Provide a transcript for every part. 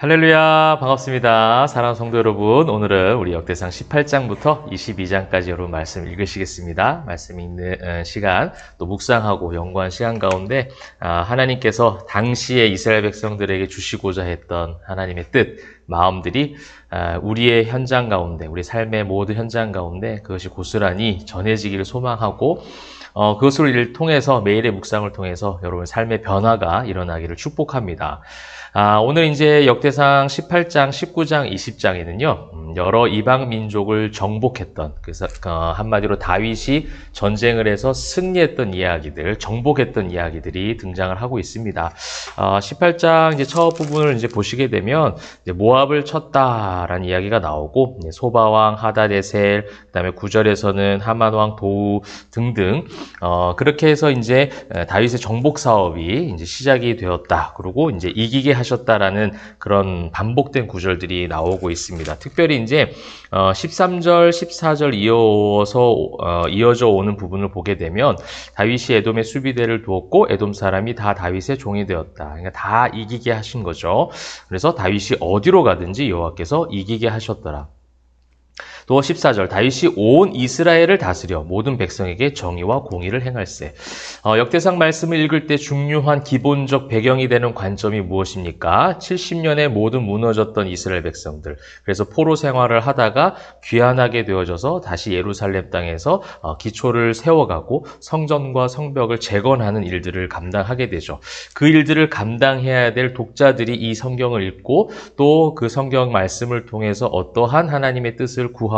할렐루야, 반갑습니다. 사랑하는 성도 여러분, 오늘은 우리 역대상 18장부터 22장까지 여러분 말씀 읽으시겠습니다. 말씀 읽는 시간, 또 묵상하고 연구한 시간 가운데 하나님께서 당시에 이스라엘 백성들에게 주시고자 했던 하나님의 뜻, 마음들이 우리의 현장 가운데, 우리 삶의 모든 현장 가운데 그것이 고스란히 전해지기를 소망하고 그것을 통해서 매일의 묵상을 통해서 여러분의 삶의 변화가 일어나기를 축복합니다. 오늘 이제 역대상 18장, 19장, 20장에는요, 여러 이방 민족을 정복했던, 그래서 한마디로 다윗이 전쟁을 해서 승리했던 이야기들, 정복했던 이야기들이 등장을 하고 있습니다. 18장 이제 첫 부분을 이제 보시게 되면 이제 모압을 쳤다라는 이야기가 나오고, 소바왕 하다데셀, 그다음에 9절에서는 하만왕 도우 등등 그렇게 해서 이제 다윗의 정복 사업이 이제 시작이 되었다. 그리고 이제 이기게 하셨다라는 그런 반복된 구절들이 나오고 있습니다. 특별히 이제 13절, 14절 이어져 오는 부분을 보게 되면 다윗이 에돔의 수비대를 두었고 에돔 사람이 다 다윗의 종이 되었다. 그러니까 다 이기게 하신 거죠. 그래서 다윗이 어디로 가든지 여호와께서 이기게 하셨더라. 또 14절 다윗이 온 이스라엘을 다스려 모든 백성에게 정의와 공의를 행할세. 역대상 말씀을 읽을 때 중요한 기본적 배경이 되는 관점이 무엇입니까? 70년에 모든 무너졌던 이스라엘 백성들. 그래서 포로 생활을 하다가 귀환하게 되어져서 다시 예루살렘 땅에서 기초를 세워가고 성전과 성벽을 재건하는 일들을 감당하게 되죠. 그 일들을 감당해야 될 독자들이 이 성경을 읽고 또 그 성경 말씀을 통해서 어떠한 하나님의 뜻을 구하고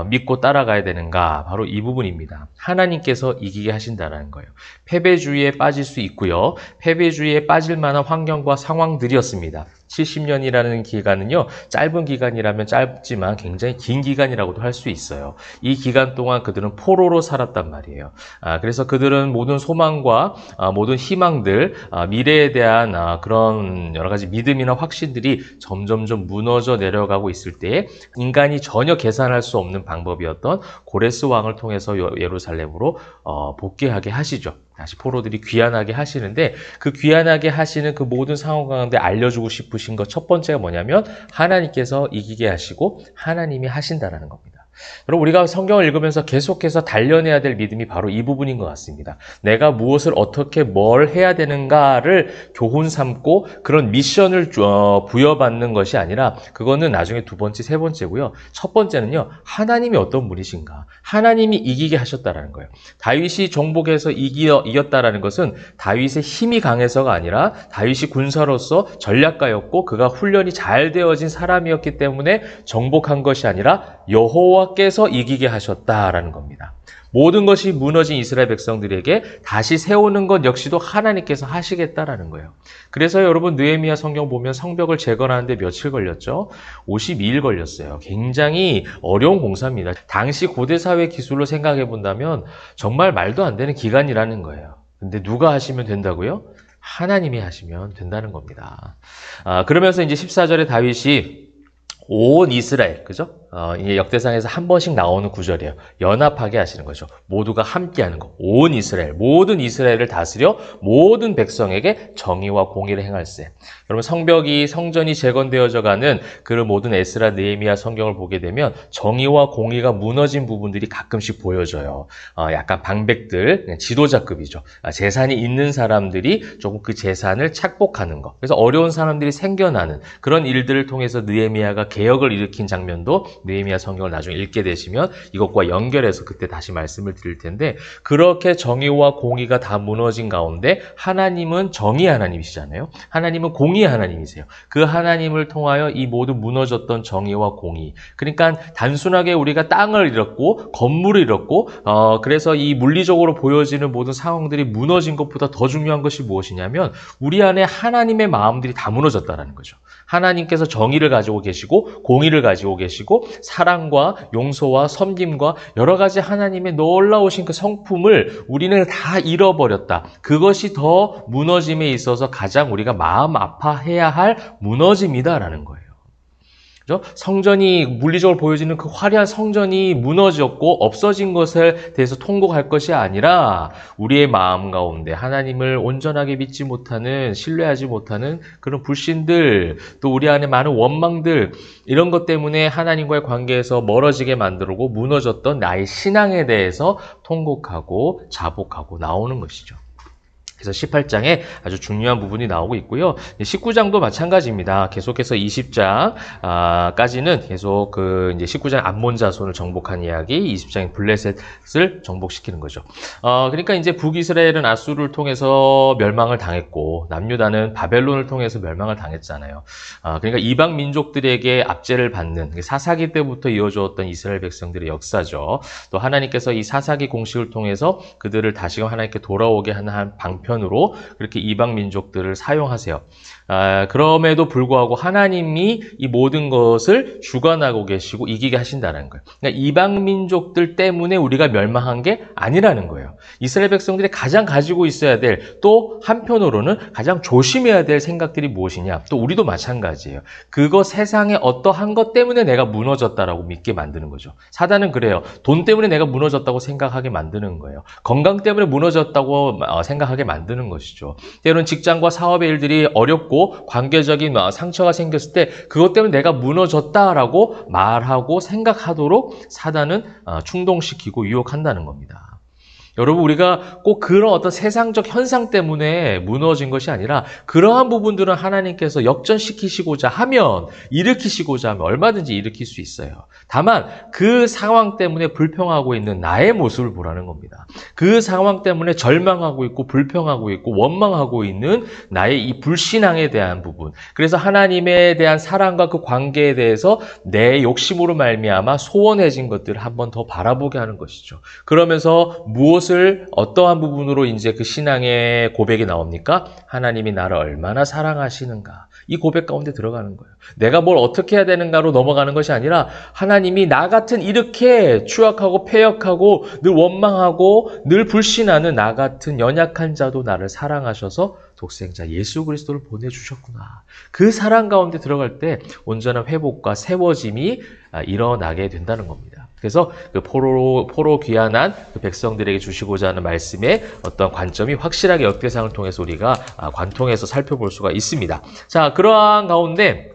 믿고 따라가야 되는가? 바로 이 부분입니다. 하나님께서 이기게 하신다는 거예요. 패배주의에 빠질 수 있고요. 패배주의에 빠질 만한 환경과 상황들이었습니다. 70년이라는 기간은요, 짧은 기간이라면 짧지만 굉장히 긴 기간이라고도 할 수 있어요. 이 기간 동안 그들은 포로로 살았단 말이에요. 그래서 그들은 모든 소망과 모든 희망들, 미래에 대한 그런 여러 가지 믿음이나 확신들이 점점점 무너져 내려가고 있을 때에 인간이 전혀 계산할 수 없는 방법이었던 고레스 왕을 통해서 예루살렘으로 복귀하게 하시죠. 다시 포로들이 귀환하게 하시는데 그 귀환하게 하시는 그 모든 상황 가운데 알려주고 싶으신 것 첫 번째가 뭐냐면 하나님께서 이기게 하시고 하나님이 하신다라는 겁니다. 여러분 우리가 성경을 읽으면서 계속해서 단련해야 될 믿음이 바로 이 부분인 것 같습니다. 내가 무엇을 어떻게 뭘 해야 되는가를 교훈 삼고 그런 미션을 부여받는 것이 아니라 그거는 나중에 두 번째, 세 번째고요. 첫 번째는요. 하나님이 어떤 분이신가. 하나님이 이기게 하셨다라는 거예요. 다윗이 정복해서 이겼다라는 것은 다윗의 힘이 강해서가 아니라 다윗이 군사로서 전략가였고 그가 훈련이 잘 되어진 사람이었기 때문에 정복한 것이 아니라 여호와께서 이기게 하셨다라는 겁니다. 모든 것이 무너진 이스라엘 백성들에게 다시 세우는 것 역시도 하나님께서 하시겠다라는 거예요. 그래서 여러분 느헤미야 성경 보면 성벽을 재건하는데 며칠 걸렸죠? 52일 걸렸어요. 굉장히 어려운 공사입니다. 당시 고대 사회 기술로 생각해 본다면 정말 말도 안 되는 기간이라는 거예요. 근데 누가 하시면 된다고요? 하나님이 하시면 된다는 겁니다. 그러면서 이제 14절에 다윗이 온 이스라엘, 그죠? 이게 역대상에서 한 번씩 나오는 구절이에요. 연합하게 하시는 거죠. 모두가 함께 하는 거. 온 이스라엘, 모든 이스라엘을 다스려 모든 백성에게 정의와 공의를 행할세. 여러분 성전이 재건되어져 가는 그 모든 에스라, 느헤미야 성경을 보게 되면 정의와 공의가 무너진 부분들이 가끔씩 보여져요. 약간 방백들, 지도자급이죠. 재산이 있는 사람들이 조금 그 재산을 착복하는 거. 그래서 어려운 사람들이 생겨나는 그런 일들을 통해서 느헤미야가 개혁을 일으킨 장면도 느헤미야 성경을 나중에 읽게 되시면 이것과 연결해서 그때 다시 말씀을 드릴 텐데 그렇게 정의와 공의가 다 무너진 가운데 하나님은 정의 하나님이시잖아요. 하나님은 공의 하나님이세요. 그 하나님을 통하여 이 모든 무너졌던 정의와 공의 그러니까 단순하게 우리가 땅을 잃었고 건물을 잃었고 그래서 이 물리적으로 보여지는 모든 상황들이 무너진 것보다 더 중요한 것이 무엇이냐면 우리 안에 하나님의 마음들이 다 무너졌다는 거죠. 하나님께서 정의를 가지고 계시고 공의를 가지고 계시고 사랑과 용서와 섬김과 여러 가지 하나님의 놀라우신 그 성품을 우리는 다 잃어버렸다. 그것이 더 무너짐에 있어서 가장 우리가 마음 아파해야 할 무너짐이다라는 거예요. 그죠? 성전이 물리적으로 보여지는 그 화려한 성전이 무너졌고 없어진 것에 대해서 통곡할 것이 아니라 우리의 마음 가운데 하나님을 온전하게 믿지 못하는, 신뢰하지 못하는 그런 불신들, 또 우리 안에 많은 원망들, 이런 것 때문에 하나님과의 관계에서 멀어지게 만들고 무너졌던 나의 신앙에 대해서 통곡하고 자복하고 나오는 것이죠. 그래서 18장에 아주 중요한 부분이 나오고 있고요. 19장도 마찬가지입니다. 계속해서 20장까지는 계속 이제 19장 암몬 자손을 정복한 이야기, 20장의 블레셋을 정복시키는 거죠. 그러니까 이제 북이스라엘은 아수르를 통해서 멸망을 당했고, 남유다는 바벨론을 통해서 멸망을 당했잖아요. 그러니까 이방 민족들에게 압제를 받는 사사기 때부터 이어졌던 이스라엘 백성들의 역사죠. 또 하나님께서 이 사사기 공식을 통해서 그들을 다시금 하나님께 돌아오게 하는 한 방편으로 그렇게 이방 민족들을 사용하세요. 그럼에도 불구하고 하나님이 이 모든 것을 주관하고 계시고 이기게 하신다는 거예요. 그러니까 이방 민족들 때문에 우리가 멸망한 게 아니라는 거예요. 이스라엘 백성들이 가장 가지고 있어야 될, 또 한편으로는 가장 조심해야 될 생각들이 무엇이냐? 또 우리도 마찬가지예요. 그거 세상에 어떠한 것 때문에 내가 무너졌다라고 믿게 만드는 거죠. 사단은 그래요. 돈 때문에 내가 무너졌다고 생각하게 만드는 거예요. 건강 때문에 무너졌다고 생각하게 만드는 것이죠. 때로는 직장과 사업의 일들이 어렵고 관계적인 상처가 생겼을 때 그것 때문에 내가 무너졌다라고 말하고 생각하도록 사단은 충동시키고 유혹한다는 겁니다. 여러분, 우리가 꼭 그런 어떤 세상적 현상 때문에 무너진 것이 아니라 그러한 부분들은 하나님께서 역전시키시고자 하면, 일으키시고자 하면 얼마든지 일으킬 수 있어요. 다만 그 상황 때문에 불평하고 있는 나의 모습을 보라는 겁니다. 그 상황 때문에 절망하고 있고 불평하고 있고 원망하고 있는 나의 이 불신앙에 대한 부분, 그래서 하나님에 대한 사랑과 그 관계에 대해서 내 욕심으로 말미암아 소원해진 것들을 한 번 더 바라보게 하는 것이죠. 그러면서 무엇을 어떠한 부분으로 이제 그 신앙의 고백이 나옵니까? 하나님이 나를 얼마나 사랑하시는가. 이 고백 가운데 들어가는 거예요. 내가 뭘 어떻게 해야 되는가로 넘어가는 것이 아니라 하나님이 나 같은 이렇게 추악하고 패역하고 늘 원망하고 늘 불신하는 나 같은 연약한 자도 나를 사랑하셔서 독생자 예수 그리스도를 보내주셨구나. 그 사랑 가운데 들어갈 때 온전한 회복과 세워짐이 일어나게 된다는 겁니다. 그래서 그 포로 귀환한 그 백성들에게 주시고자 하는 말씀의 어떤 관점이 확실하게 역대상을 통해서 우리가 관통해서 살펴볼 수가 있습니다. 자, 그러한 가운데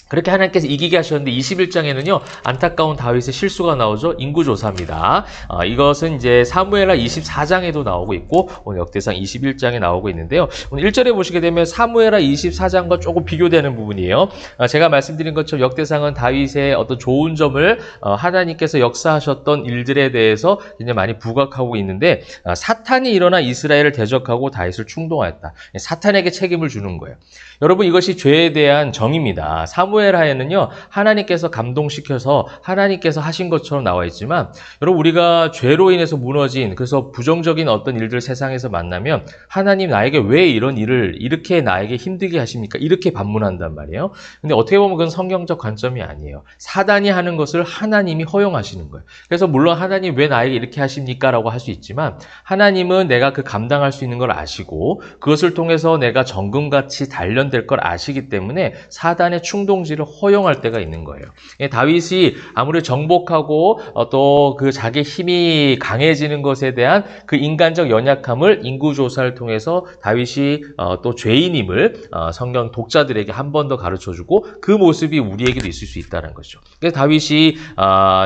그렇게 하나님께서 이기게 하셨는데 21장에는요, 안타까운 다윗의 실수가 나오죠. 인구조사입니다. 이것은 이제 사무엘하 24장에도 나오고 있고, 오늘 역대상 21장에 나오고 있는데요. 오늘 1절에 보시게 되면 사무엘하 24장과 조금 비교되는 부분이에요. 제가 말씀드린 것처럼 역대상은 다윗의 어떤 좋은 점을 하나님께서 역사하셨던 일들에 대해서 굉장히 많이 부각하고 있는데, 사탄이 일어나 이스라엘을 대적하고 다윗을 충동하였다. 사탄에게 책임을 주는 거예요. 여러분, 이것이 죄에 대한 정의입니다. 사무엘하에는요, 하나님께서 감동시켜서 하나님께서 하신 것처럼 나와 있지만, 여러분, 우리가 죄로 인해서 무너진, 그래서 부정적인 어떤 일들 세상에서 만나면 하나님 나에게 왜 이런 일을 이렇게 나에게 힘들게 하십니까? 이렇게 반문한단 말이에요. 근데 어떻게 보면 그건 성경적 관점이 아니에요. 사단이 하는 것을 하나님이 허용하시는 거예요. 그래서 물론 하나님 왜 나에게 이렇게 하십니까? 라고 할 수 있지만, 하나님은 내가 그 감당할 수 있는 걸 아시고 그것을 통해서 내가 정금같이 단련될 걸 아시기 때문에 사단의 충동지를 허용할 때가 있는 거예요. 다윗이 아무리 정복하고 또 그 자기 힘이 강해지는 것에 대한 그 인간적 연약함을 인구조사를 통해서 다윗이 또 죄인임을 성경 독자들에게 한 번 더 가르쳐주고 그 모습이 우리에게도 있을 수 있다는 거죠. 그래서 다윗이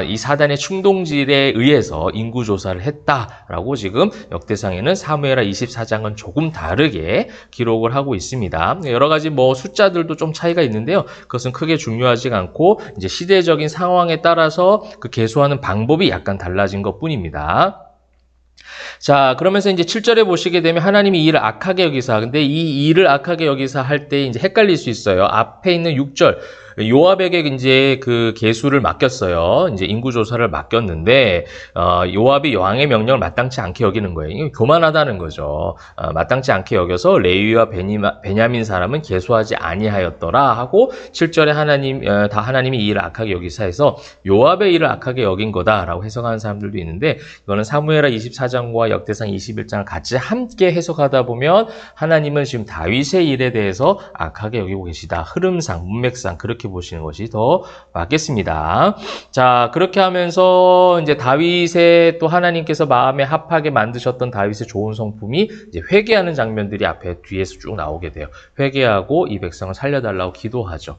이 사단의 충동질에 의해서 인구조사를 했다라고 지금 역대상에는 사무엘하 24장은 조금 다르게 기록을 하고 있습니다. 여러 가지 숫자들도 좀 차이가 있는데요. 그것은 크게 중요하지 않고 이제 시대적인 상황에 따라서 그 계수하는 방법이 약간 달라진 것 뿐입니다. 자, 그러면서 이제 7절에 보시게 되면 하나님이 이 일을 악하게 여기사, 근데 이 일을 악하게 여기사 할 때 이제 헷갈릴 수 있어요. 앞에 있는 6절. 요압에게 이제 그 계수를 맡겼어요. 이제 인구조사를 맡겼는데, 요압이 왕의 명령을 마땅치 않게 여기는 거예요. 이게 교만하다는 거죠. 마땅치 않게 여겨서 레위와 베냐민 사람은 계수하지 아니하였더라 하고 7절에 하나님이 이 일을 악하게 여기사 해서 요압의 일을 악하게 여긴 거다라고 해석하는 사람들도 있는데, 이거는 사무엘하 24장과 역대상 21장을 같이 함께 해석하다 보면 하나님은 지금 다윗의 일에 대해서 악하게 여기고 계시다. 흐름상, 문맥상 그렇게 이렇게 보시는 것이 더 맞겠습니다. 자, 그렇게 하면서 이제 다윗의 또 하나님께서 마음에 합하게 만드셨던 다윗의 좋은 성품이 이제 회개하는 장면들이 앞에 뒤에서 쭉 나오게 돼요. 회개하고 이 백성을 살려달라고 기도하죠.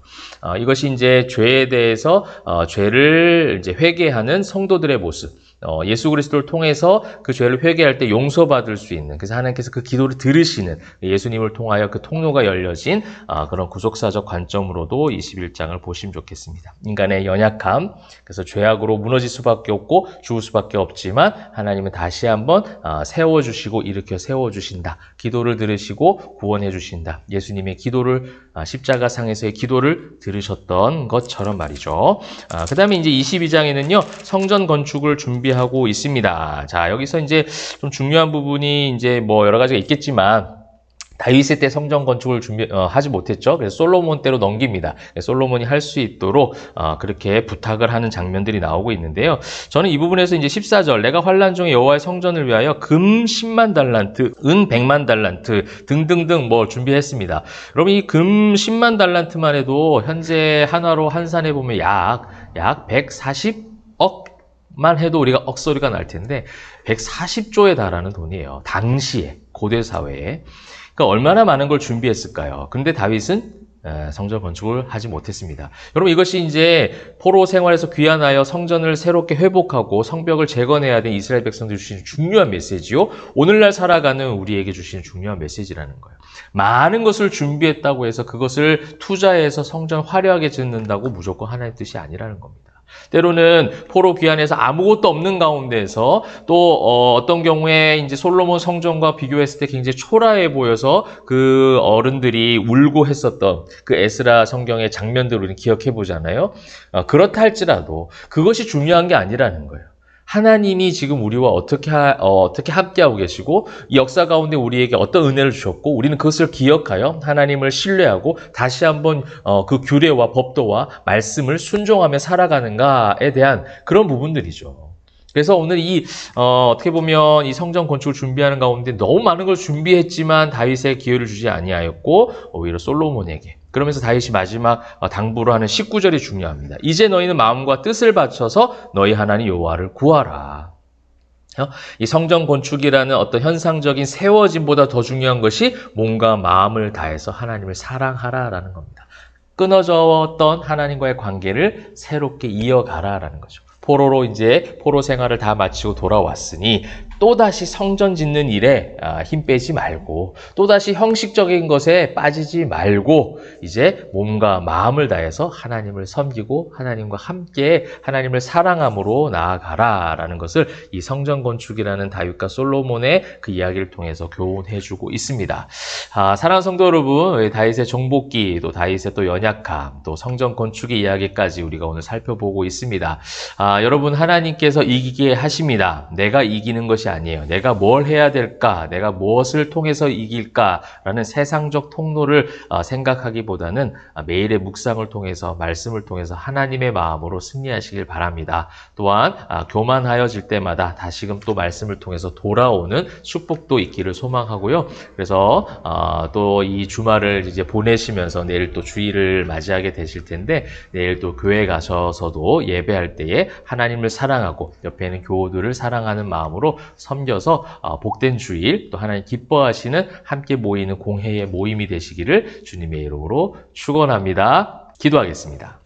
이것이 이제 죄에 대해서 죄를 이제 회개하는 성도들의 모습. 예수 그리스도를 통해서 그 죄를 회개할 때 용서받을 수 있는, 그래서 하나님께서 그 기도를 들으시는, 예수님을 통하여 그 통로가 열려진 그런 구속사적 관점으로도 21장을 보시면 좋겠습니다. 인간의 연약함, 그래서 죄악으로 무너질 수밖에 없고 죽을 수밖에 없지만 하나님은 다시 한번 세워주시고 일으켜 세워주신다. 기도를 들으시고 구원해 주신다. 예수님의 기도를, 십자가상에서의 기도를 들으셨던 것처럼 말이죠. 그 다음에 이제 22장에는요, 성전 건축을 준비하고 있습니다. 자, 여기서 이제 좀 중요한 부분이 이제 뭐 여러 가지가 있겠지만, 다윗의 때 성전 건축을 하지 못했죠. 그래서 솔로몬 때로 넘깁니다. 솔로몬이 할 수 있도록 그렇게 부탁을 하는 장면들이 나오고 있는데요. 저는 이 부분에서 이제 14절, 내가 환난 중에 여호와의 성전을 위하여 금 10만 달란트, 은 100만 달란트 등등등 뭐 준비했습니다. 여러분, 이 금 10만 달란트만 해도 현재 한화로 환산해 보면 약 140억만 해도 우리가 억소리가 날 텐데 140조에 달하는 돈이에요. 당시에 고대 사회에. 그러니까 얼마나 많은 걸 준비했을까요? 그런데 다윗은 성전 건축을 하지 못했습니다. 여러분, 이것이 이제 포로 생활에서 귀환하여 성전을 새롭게 회복하고 성벽을 재건해야 된 이스라엘 백성들이 주시는 중요한 메시지요. 오늘날 살아가는 우리에게 주시는 중요한 메시지라는 거예요. 많은 것을 준비했다고 해서 그것을 투자해서 성전 화려하게 짓는다고 무조건 하나님의 뜻이 아니라는 겁니다. 때로는 포로 귀환에서 아무것도 없는 가운데서 또 어떤 경우에 이제 솔로몬 성전과 비교했을 때 굉장히 초라해 보여서 그 어른들이 울고 했었던 그 에스라 성경의 장면들을 우리는 기억해 보잖아요. 그렇다 할지라도 그것이 중요한 게 아니라는 거예요. 하나님이 지금 우리와 어떻게 함께하고 계시고 이 역사 가운데 우리에게 어떤 은혜를 주셨고 우리는 그것을 기억하여 하나님을 신뢰하고 다시 한번 그 규례와 법도와 말씀을 순종하며 살아가는가에 대한 그런 부분들이죠. 그래서 오늘 어떻게 보면 이 성전 건축을 준비하는 가운데 너무 많은 걸 준비했지만 다윗의 기회를 주지 아니하였고 오히려 솔로몬에게. 그러면서 다윗이 마지막 당부를 하는 19절이 중요합니다. 이제 너희는 마음과 뜻을 바쳐서 너희 하나님 여호와를 구하라. 이 성전 건축이라는 어떤 현상적인 세워짐보다 더 중요한 것이 몸과 마음을 다해서 하나님을 사랑하라라는 겁니다. 끊어졌던 하나님과의 관계를 새롭게 이어가라라는 거죠. 포로로 이제 포로 생활을 다 마치고 돌아왔으니 또다시 성전 짓는 일에 힘 빼지 말고 또다시 형식적인 것에 빠지지 말고 이제 몸과 마음을 다해서 하나님을 섬기고 하나님과 함께 하나님을 사랑함으로 나아가라라는 것을 이 성전 건축이라는 다윗과 솔로몬의 그 이야기를 통해서 교훈해주고 있습니다. 사랑하는 성도 여러분, 다윗의 정복기, 또 다윗의 또 연약함, 또 성전 건축의 이야기까지 우리가 오늘 살펴보고 있습니다. 여러분, 하나님께서 이기게 하십니다. 내가 이기는 것이 아니에요. 내가 뭘 해야 될까? 내가 무엇을 통해서 이길까라는 세상적 통로를 생각하기보다는 매일의 묵상을 통해서 말씀을 통해서 하나님의 마음으로 승리하시길 바랍니다. 또한 교만하여질 때마다 다시금 또 말씀을 통해서 돌아오는 축복도 있기를 소망하고요. 그래서 또 이 주말을 이제 보내시면서 내일 또 주일을 맞이하게 되실 텐데 내일 또 교회 가셔서도 예배할 때에 하나님을 사랑하고 옆에 있는 교우들을 사랑하는 마음으로 섬겨서 복된 주일, 또 하나님 기뻐하시는 함께 모이는 공회의 모임이 되시기를 주님의 이름으로 축원합니다. 기도하겠습니다.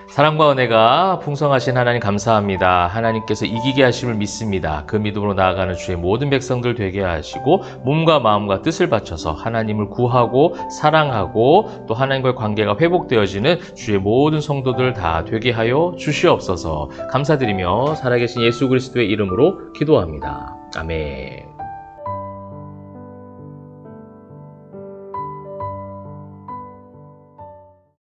사랑과 은혜가 풍성하신 하나님 감사합니다. 하나님께서 이기게 하심을 믿습니다. 그 믿음으로 나아가는 주의 모든 백성들 되게 하시고 몸과 마음과 뜻을 바쳐서 하나님을 구하고 사랑하고 또 하나님과의 관계가 회복되어지는 주의 모든 성도들 다 되게 하여 주시옵소서. 감사드리며 살아계신 예수 그리스도의 이름으로 기도합니다. 아멘.